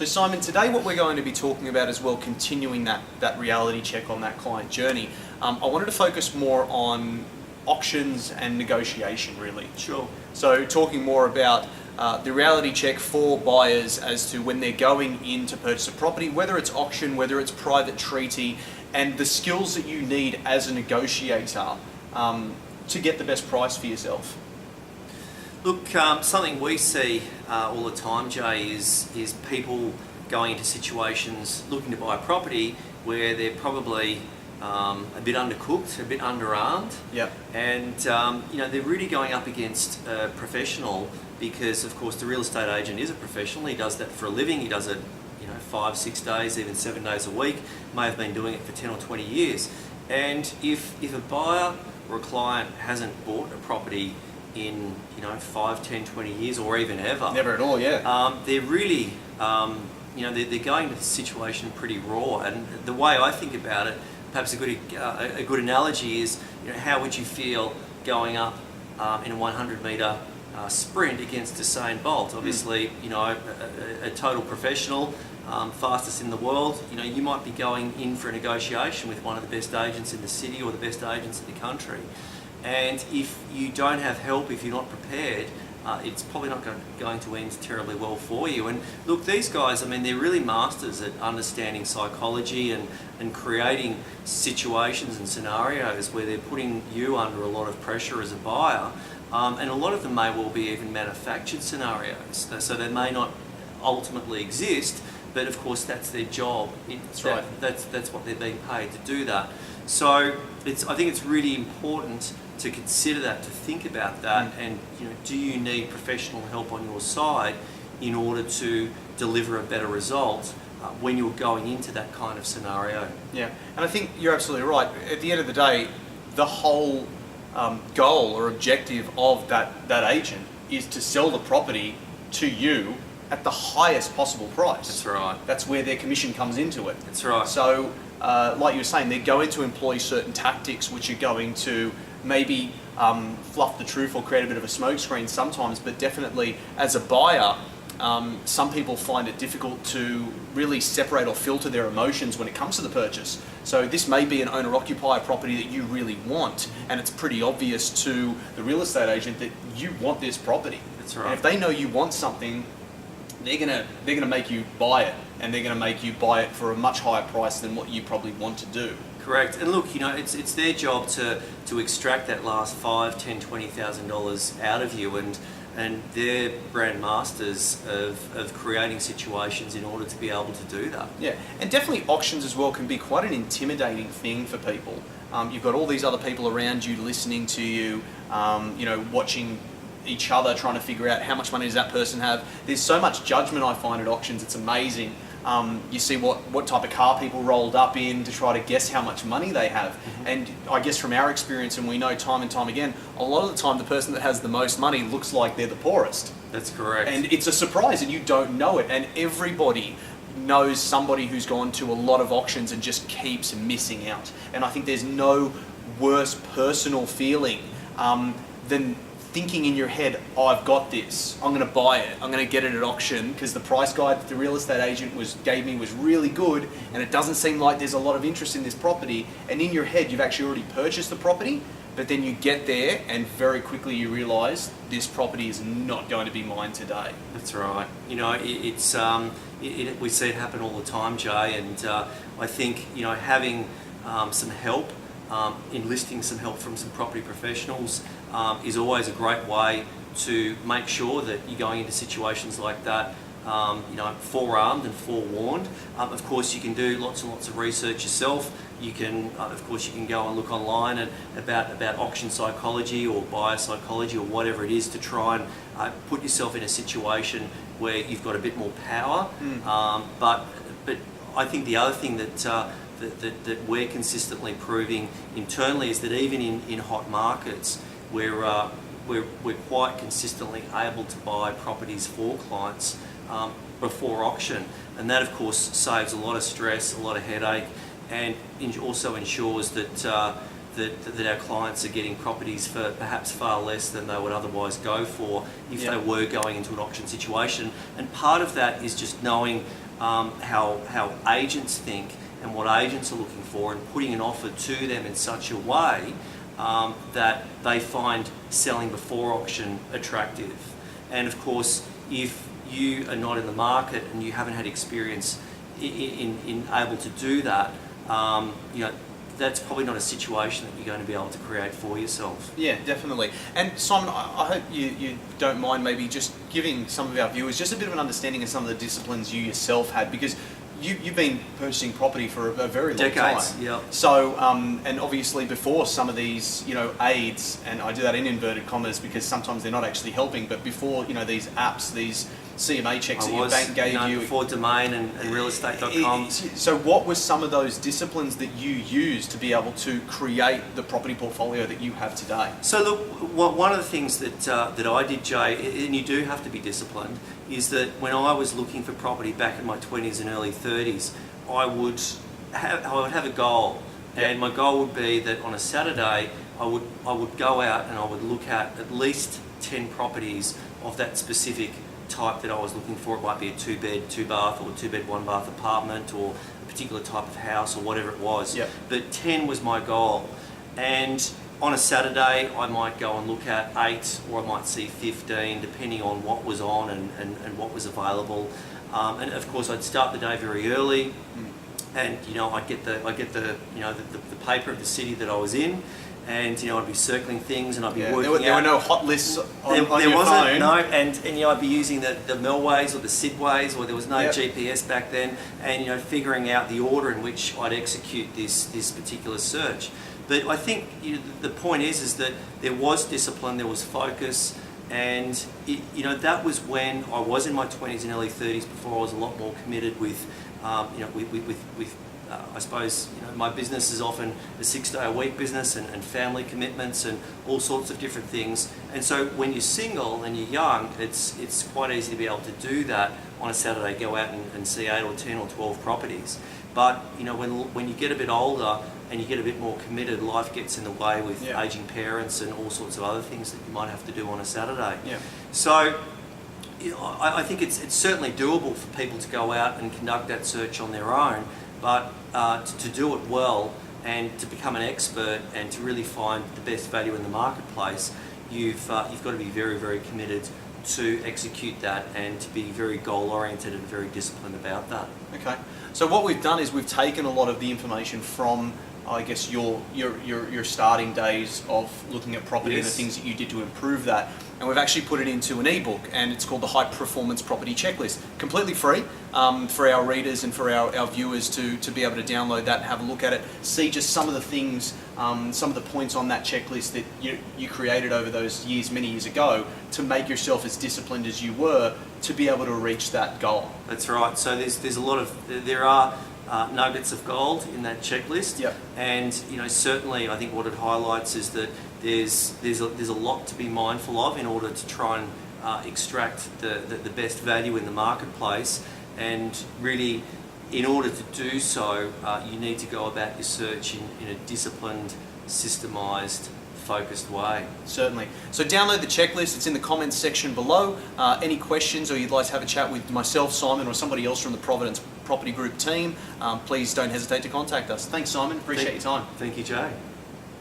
So Simon, today what we're going to be talking about as well, continuing that reality check on that client journey, I wanted to focus more on auctions and negotiation really. Sure. So talking more about the reality check for buyers as to when they're going in to purchase a property, whether it's auction, whether it's private treaty, and the skills that you need as a negotiator to get the best price for yourself. Look, something we see all the time, Jay, is people going into situations looking to buy a property where they're probably a bit undercooked, a bit underarmed, Yep. and they're really going up against a professional because, of course, the real estate agent is a professional. He does that for a living. He does it, 5, 6 days, even 7 days a week. May have been doing it for 10 or 20 years. And if a buyer or a client hasn't bought a property in 5, 10, 20 years or even ever. Never at all, yeah. They're really, they're going to the situation pretty raw. And the way I think about it, perhaps a good analogy is, how would you feel going up in a 100-metre sprint against Usain Bolt? Obviously, a total professional, fastest in the world. You might be going in for a negotiation with one of the best agents in the city or the best agents in the country. And if you don't have help, if you're not prepared, it's probably not going to end terribly well for you. And look, these guys, they're really masters at understanding psychology and creating situations and scenarios where they're putting you under a lot of pressure as a buyer. And a lot of them may well be even manufactured scenarios. So they may not ultimately exist, but of course that's their job. That's right. That's what they're being paid to do that. So I think it's really important to consider that, to think about that, and do you need professional help on your side in order to deliver a better result when you're going into that kind of scenario? Yeah, and I think you're absolutely right. At the end of the day, the whole goal or objective of that agent is to sell the property to you at the highest possible price. That's right. That's where their commission comes into it. That's right. So, like you were saying, they're going to employ certain tactics which are going to maybe fluff the truth or create a bit of a smokescreen sometimes, but definitely as a buyer, some people find it difficult to really separate or filter their emotions when it comes to the purchase. So this may be an owner-occupier property that you really want, and it's pretty obvious to the real estate agent that you want this property. That's right. And if they know you want something, they're gonna make you buy it, and they're gonna make you buy it for a much higher price than what you probably want to do. Correct. And look, it's their job to extract that last $5,000, $10,000, $20,000 out of you, and they're brand masters of creating situations in order to be able to do that. Yeah, and definitely auctions as well can be quite an intimidating thing for people. You've got all these other people around you listening to you, watching each other, trying to figure out how much money does that person have. There's so much judgment I find at auctions, it's amazing. You see what type of car people rolled up in to try to guess how much money they have. Mm-hmm. And I guess from our experience, and we know time and time again, a lot of the time the person that has the most money looks like they're the poorest. That's correct. And it's a surprise and you don't know it. And everybody knows somebody who's gone to a lot of auctions and just keeps missing out. And I think there's no worse personal feeling than thinking in your head, oh, I've got this, I'm going to buy it, I'm going to get it at auction because the price guide that the real estate agent gave me was really good, and it doesn't seem like there's a lot of interest in this property. And in your head, you've actually already purchased the property, but then you get there and very quickly you realise this property is not going to be mine today. That's right. It's we see it happen all the time, Jay, and I think having some help, enlisting some help from some property professionals is always a great way to make sure that you're going into situations like that forearmed and forewarned. Of course, you can do lots and lots of research yourself. You can, of course, you can go and look online about auction psychology or buyer psychology or whatever it is to try and put yourself in a situation where you've got a bit more power. But I think the other thing that we're consistently proving internally is that even in hot markets, we're quite consistently able to buy properties for clients before auction, and that of course saves a lot of stress, a lot of headache, and also ensures that our clients are getting properties for perhaps far less than they would otherwise go for if they were going into an auction situation. And part of that is just knowing how agents think and what agents are looking for, and putting an offer to them in such a way that they find selling before auction attractive. And of course, if you are not in the market and you haven't had experience in able to do that, that's probably not a situation that you're going to be able to create for yourself. Yeah, definitely. And Simon, I hope you don't mind maybe just giving some of our viewers just a bit of an understanding of some of the disciplines you yourself had, because you've been purchasing property for a very long Decades, time. yeah. So, and obviously before some of these, aids, and I do that in inverted commas because sometimes they're not actually helping, but before, these apps, these CMA checks that your bank gave you. Before Domain and realestate.com. So what were some of those disciplines that you used to be able to create the property portfolio that you have today? So look, one of the things that I did, Jay, and you do have to be disciplined, is that when I was looking for property back in my 20s and early 30s, I would have a goal. Yep. And my goal would be that on a Saturday, I would go out and I would look at least 10 properties of that specific type that I was looking for. It might be a 2-bed, 2-bath, or a 2-bed, 1-bath apartment, or a particular type of house, or whatever it was. Yep. But 10 was my goal. And on a Saturday, I might go and look at 8, or I might see 15, depending on what was on and what was available. And of course, I'd start the day very early, and I'd get the paper of the city that I was in, and I'd be circling things, and I'd be working out. There were no hot lists on your wasn't, phone. no, and I'd be using the Melways or the Sidways, or there was no Yep. GPS back then, and figuring out the order in which I'd execute this particular search. But I think the point is that there was discipline, there was focus, and that was when I was in my 20s and early 30s, before I was a lot more committed with I suppose my business is often a 6-day-a-week business, and family commitments and all sorts of different things. And so when you're single and you're young, it's quite easy to be able to do that on a Saturday, go out and see 8 or 10 or 12 properties. But when you get a bit older and you get a bit more committed, life gets in the way with Yeah. aging parents and all sorts of other things that you might have to do on a Saturday. Yeah. So I think it's certainly doable for people to go out and conduct that search on their own, but to do it well and to become an expert and to really find the best value in the marketplace, you've got to be very, very committed to execute that, and to be very goal-oriented and very disciplined about that. Okay. So what we've done is we've taken a lot of the information from, I guess, your starting days of looking at property and the Yes. things that you did to improve that, and we've actually put it into an ebook, and it's called the High Performance Property Checklist. Completely free for our readers and for our viewers to be able to download that and have a look at it, see just some of the things, some of the points on that checklist that you created over those years, many years ago, to make yourself as disciplined as you were to be able to reach that goal. That's right. So there are nuggets of gold in that checklist. Yep. And certainly I think what it highlights is that there's a lot to be mindful of in order to try and extract the best value in the marketplace. And really, in order to do so, you need to go about your search in a disciplined, systemised, focused way. Certainly. So download the checklist. It's in the comments section below. Any questions, or you'd like to have a chat with myself, Simon, or somebody else from the Providence Property Group team, please don't hesitate to contact us. Thanks, Simon. Appreciate your time. Thank you, Jay.